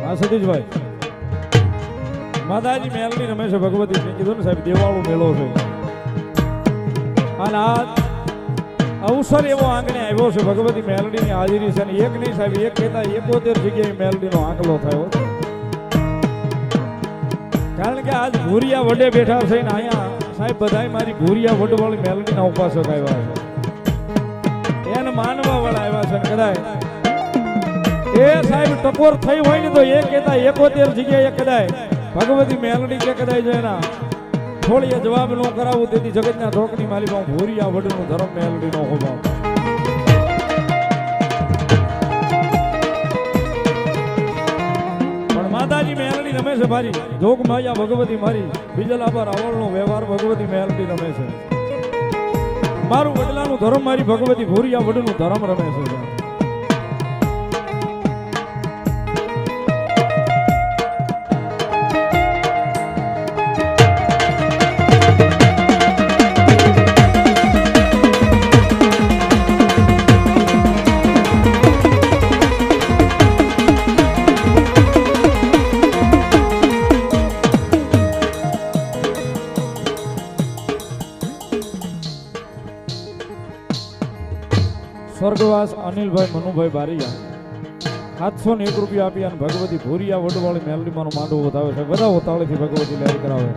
હા સતીશભાઈ, માતાજી મેલડી રમે છે ભગવતી મેં કીધું ને સાહેબ દેવાળો મેળો છે અને આ અવસર એવો આંગણે આવ્યો છે ભગવતી મેલડીની હાજરી છે અને એક નહીં સાહેબ એક કહેતા 71 જગ્યાએ મેલડીનો આંકલો થયો, કારણ કે આજ ભૂરિયા વડે બેઠા છે ને અહીંયા સાહેબ બધાય મારી ભૂરિયા વડવાળી મેલડીના ઉપાસક આવ્યા છે, એને માનવા વાળા આવ્યા છે કદાચ એ સાહેબ ટકોર થઈ હોય ને તો એ કહેતા 71 જગ્યાએ કદાચ ભગવતી મેલડી કે કદાચ એના થોડી જવાબ ન કરાવું તેથી જગતના ધોકની માલિક ભૂરિયા વડનું ધર્મ મેલડી નો હોવા પણ માતાજી મેલડી રમે છે મારી જોગ માયા ભગવતી મારી બીજલાબા રાવળનો વ્યવહાર ભગવતી મેલડી રમે છે, મારું વડલાનું ધર્મ મારી ભગવતી ભૂરિયા વડનું ધર્મ રમે છે। સ્વર્ગવાસ અનિલભાઈ મનુભાઈ બારીયા 701 રૂપિયા આપી અને ભગવતી ભૂરિયા વડવાળી મેલડીમાંનું માંડવું વધાવે છે, બધા ઉતાવળેથી ભગવતી લહેર કરાવે।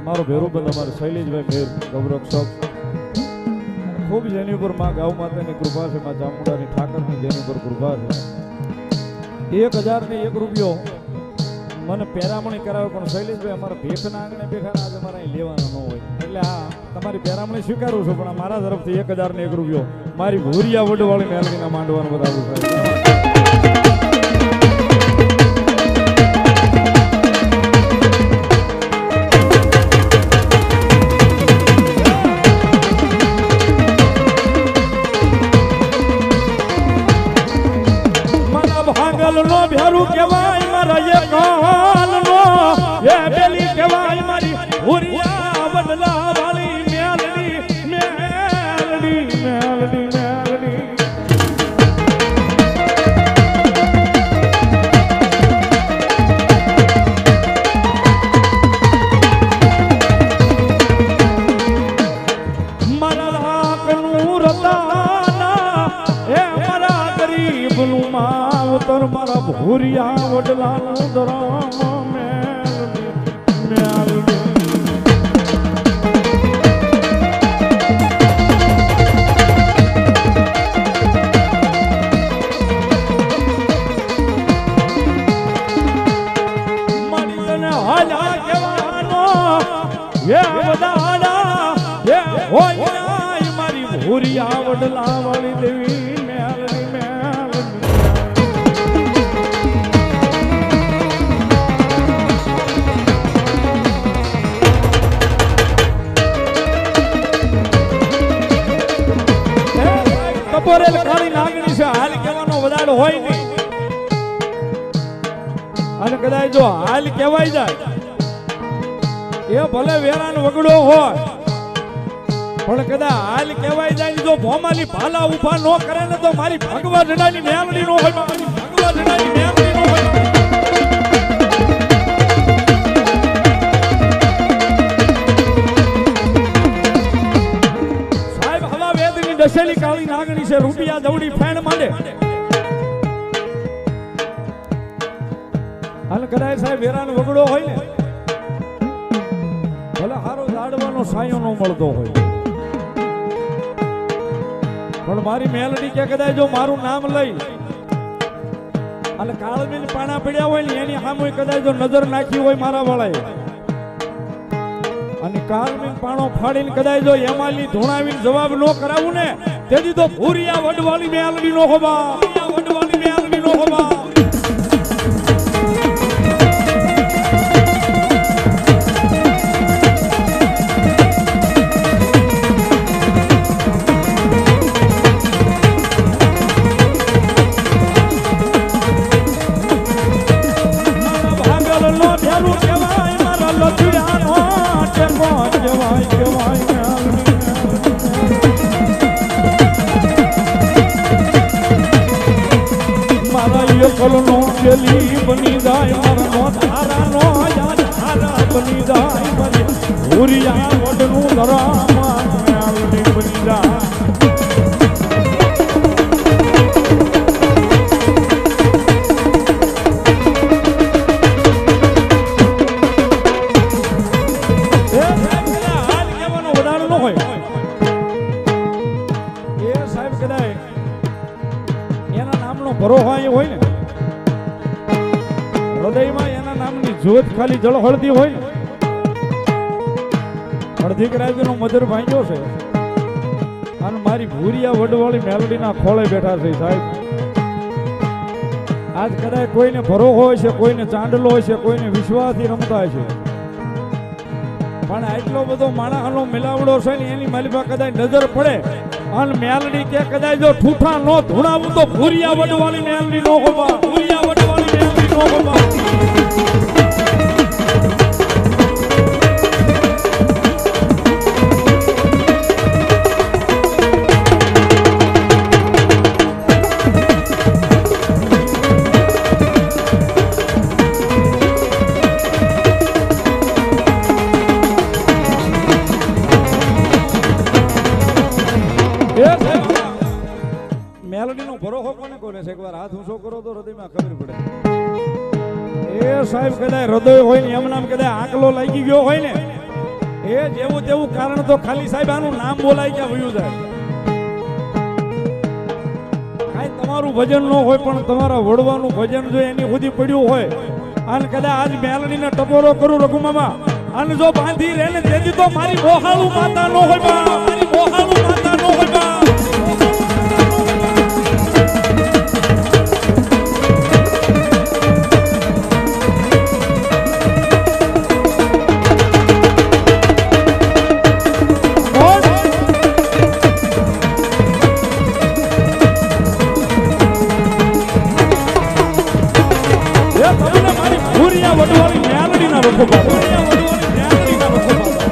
મારો ભેરુબંધ અમારે શૈલેષભાઈ મેર ગૌરક્ષક ખૂબ જેની ઉપર માં ગાઉ માતાની કૃપા છે, માં ચામુંડાની ઠાકરની જેની ઉપર કૃપા છે। 1001 રૂપિયો મને પેરામણી કરાવે પણ શૈલેષભાઈ અમારા ભેખના આંગણે બેઠા આજે અમારે અહીં લેવાના ન હોય એટલે આ તમારી પેરામણી સ્વીકારું છું પણ મારા તરફથી 1001 રૂપિયો મારી ભૂરિયા વડવાળી મેલડીના માંડવાનું બતાવું છે। ભેરું કહેવાય મારા એ કાલનો એ બેલી કહેવાય મારી ભૂરિયા વડલા વાળી મેલડી મેલડી મેલડી મેલડી મારા લાખનું રતાના એ મારા ગરીબનું માવતર મારા ભૂરિયા વડલાનું ધરમ મેલડી મેલડી મારી તને હાલા કહેવાનો એ બધાડા એ હોય મારી ભૂરિયા વડલા વાળી દેવી મેલડી મેલડી કપોરેલ કાળી નાગણી છે, હાલ કહેવાનો વધારો હોય નહીં અને કદાચ જો હાલ કહેવાય જાય એ ભલે વેરાન વગડો હોય પણ કદાચ હાલ કહેવાય જાય જો ભોમાલી ભાલા ઉભા ન કરે ને તો મારી ભગવા જડાની મેલડી નો હોય મારી ભગવા જડાની મેલડી નો હોય સાહેબ હવા વેદની દશેલી કાળી નાગણી છે રૂપિયા દવડી ફેણ માંડે હાલ કદાચ સાહેબ વેરાનો વગડો હોય ને ભલે હારો ઝાડવાનો સાયો ન મળતો હોય પણ મારી મેલડી કે કદાચ જો મારું નામ લઈ અને કાળમીન પાણા પડ્યા હોય ને એની સામે કદાચ જો નજર નાખી હોય મારા વાળાએ અને કાળમીન પાણો ફાડીને કદાચ જો એમાલી ધોણાવીને જવાબ ન કરાવું ને તેથી તો ભૂરિયા વડવાળી મેલડી નો હોવા વડવાળી મેલડી નો હોવા કલનો ચલી બની જાય મારનો ધારાનો યાદ ધારા બની જાય મારી ભૂરિયા વડનું ધરામાં મેલડી બની જાય હાલ કહેવાનો વધારો ન હોય એ સાહેબ કદાચ એના નામનો ભરોસો હોય ને હૃદયમાં એના નામની જ્યોત ખાલી જળ હળદી હોય હળદી રાજનો મધર ભાંગ્યો છે અને મારી ભૂરિયા વડવાળી મેલડીના ખોળે બેઠા છે સાહેબ આજ કદાચ કોઈને ભરો હોય છે કોઈને ચાંદલો હોય છે કોઈને વિશ્વાસથી રમતા છે પણ આટલો બધો માણસનો મિલાવડો છે ને એની માલિકા કદાચ નજર પડે અને મેલડી કે કદાચ જો ઠૂઠા નો ધૂણાવું તો ભૂરિયા વડવાળી મેલડી નો હોવા ભૂરિયા વડવાળી મેલડી નો હોવા મેલડીનો ભરોસો કોને કોને છે એકવાર હાથ ઊંચો કરો તો હૃદયમાં ખબર પડે એ સાહેબ કદાચ હૃદય હોય ને એમ નામ કદાચ આંકલો લાગી ગયો હોય ને એ જેવું તેવું કારણ તો ખાલી સાહેબ આનું નામ બોલાઈ ગયા વયું જાય કાંઈ તમારું ભજન ન હોય પણ તમારા વડવાનું ભજન જો એની સુધી પડ્યું હોય અને કદાચ આજ મેલડીને ટપોરો કરું રઘુમામા અને જો બાંધી રહે ને તેથી તો મારી મોહાળું માતા નો હોય મારી મોહાળું માતા નો હોય વડવાળી મેલડીના રખો બાબા મેલડીના રખો બાબા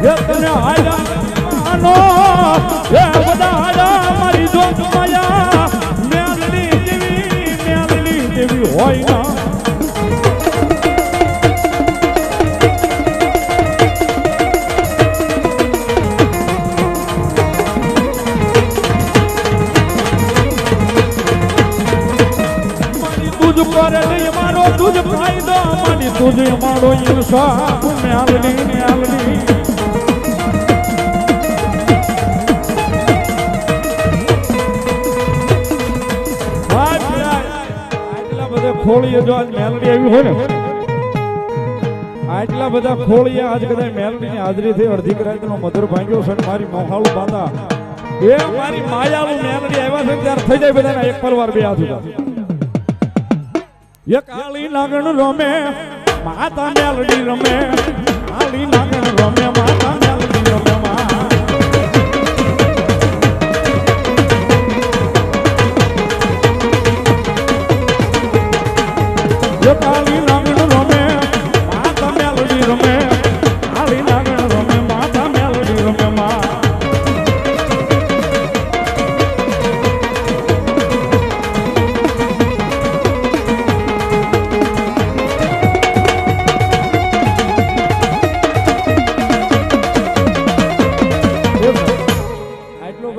એ તને આનો એ બધા આડા મારી જોત માયા મેલડી દેવી હોય ના મારો તુજ ફાયદો મારી તુજ મારો ઇન્સાફ મેલડી મેલડી આટલા બધા ખોળીએ જો આજ મેલડી આવી હોય ને આટલા બધા ખોળીએ આજ કદાચ મેલડીની હાજરી થઈ અડધી રાતનો મધર ભાંગ્યો છે મારી મોહાળું બાંધા એ મારી માયાળું મેલડી આવ્યા છે ત્યારે થઈ જાય બધાના એક પરવાર બે હાથ ઉભા એ કાળી નાગણ રમે માતા મેલડી રમે કાળી નાગણ રમે માતા મેલડી રમે એ કાળી નાગણ રમે માતા મેલડી રમે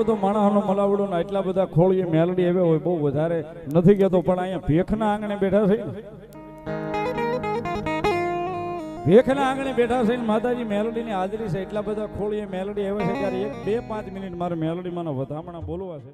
બધો માણસનો મલાવડો ને એટલા બધા ખોળીએ મેલડી હવે હોય બહુ વધારે નથી કહેતો, પણ અહીંયા ભેખના આંગણે બેઠા છે ને, ભેખના આંગણે બેઠા છે ને માતાજી મેલડીની હાજરી છે, એટલા બધા ખોળીએ મેલડી આવે છે ત્યારે 1-2-5 મિનિટ મારે મેલડી માં વધામણા બોલવા છે.